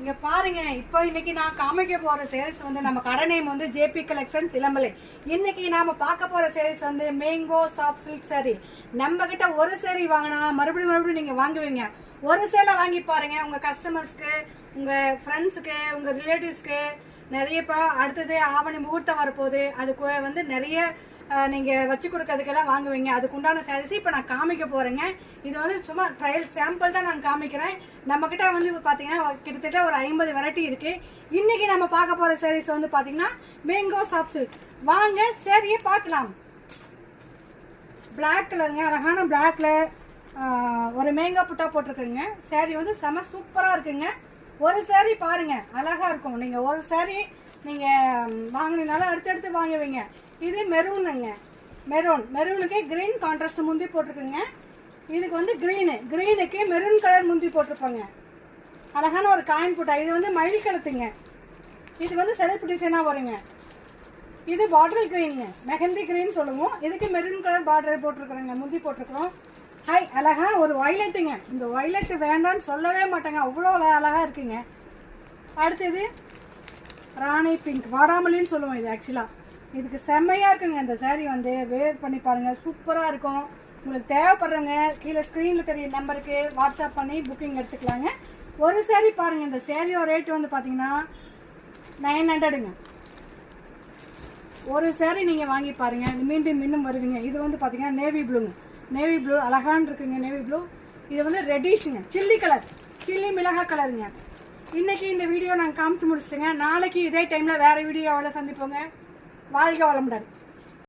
இங்க பாருங்க, இப்போ இன்னைக்கு நான் காமிக்க போற சேரீஸ் வந்து நம்ம கடை நேம் வந்து ஜேபி கலெக்ஷன்ஸ் இளமலை. இன்னைக்கு நாம பார்க்க போற சேரீஸ் வந்து மேங்கோ சாஃப்ட் சில்க் சாரி. நம்ம கிட்ட ஒரு சேரீ வாங்கினா மறுபடியும் நீங்க வாங்குவீங்க. ஒரு சேலை வாங்கி பாருங்க, உங்க கஸ்டமர்ஸ்க்கு, உங்க ஃப்ரெண்ட்ஸுக்கு, உங்க ரிலேட்டிவ்ஸ்க்கு நிறைய. இப்போ அடுத்தது ஆவணி முகூர்த்தம் வரப்போகுது, அதுக்கு வந்து நிறைய நீங்க வச்சு கொடுக்கறதுக்கெல்லாம் வாங்குவீங்க. அதுக்கு உண்டான சாரீஸ் இப்போ நான் காமிக்க போறேங்க. இது வந்து சும்மா ட்ரையல் சாம்பிள் தான் நான் காமிக்கிறேன். நம்ம கிட்ட வந்து பாத்தீங்கன்னா கிட்டத்தட்ட ஒரு 50 வெரைட்டி இருக்கு. இன்னைக்கு நம்ம பார்க்க போற சாரீஸ் வந்து பாத்தீங்கன்னா மேங்கோ சாஃப்ட் சில்க். வாங்க சாரியை பார்க்கலாம். பிளாக் கலருங்க, அழகான பிளாக்ல ஒரு மேங்கோ புட்டா போட்டிருக்குங்க. சாரி வந்து செம சூப்பரா இருக்குங்க. ஒரு சாரி பாருங்க, அழகா இருக்கும். நீங்க ஒரு சாரி நீங்க வாங்கினாலும் அடுத்தடுத்து வாங்குவீங்க. இது மெரூனுங்க, மெரூனுக்கு கிரீன் கான்ட்ராஸ்ட் முந்தி போட்டிருக்குங்க. இதுக்கு வந்து கிரீனுக்கு மெரூன் கலர் முந்தி போட்டிருப்பாங்க. அழகான ஒரு காயின் புட்டா. இது வந்து மயில் கழுத்துங்க. இது வந்து செல்ஃப் டிசைனாக வருங்க. இது பாட்டில் கிரீனுங்க, மெஹந்தி கிரீன் சொல்லுவோம். இதுக்கு மெரூன் கலர் பார்டர் போட்டிருக்கிறோங்க, முந்தி போட்டிருக்கிறோம். ஹாய், அழகா ஒரு வயலட்டுங்க. இந்த வயலட் வேண்டான்னு சொல்லவே மாட்டேங்க, அவ்வளோ அழகாக இருக்குங்க. அடுத்தது ராணி பிங்க், வாடாமல்லின்னு சொல்லுவோம். இது ஆக்சுவலாக இதுக்கு செம்மையாக இருக்குங்க. இந்த சாரீ வந்து வேர் பண்ணி பாருங்கள், சூப்பராக இருக்கும். உங்களுக்கு தேவைப்படுறவங்க கீழே ஸ்க்ரீனில் தெரிய நம்பருக்கு வாட்ஸ்அப் பண்ணி புக்கிங் எடுத்துக்கலாங்க. ஒரு சாரீ பாருங்கள். இந்த சாரியோட ரேட் வந்து பார்த்தீங்கன்னா 900ங்க. ஒரு சாரீ நீங்கள் வாங்கி பாருங்கள், மீண்டும் வருவீங்க. இது வந்து பார்த்தீங்கன்னா நேவி ப்ளூங்க, நேவி ப்ளூ அழகான் இருக்குங்க. நேவி ப்ளூ இது வந்து ரெட்டிஷுங்க, சில்லி கலர், சில்லி மிளகாய் கலருங்க. இன்றைக்கி இந்த வீடியோ நாங்கள் காமிச்சு முடிச்சிட்டேங்க. நாளைக்கு இதே டைமில் வேறு வீடியோவில் சந்திப்போங்க. வாழ்க வளமுடன்.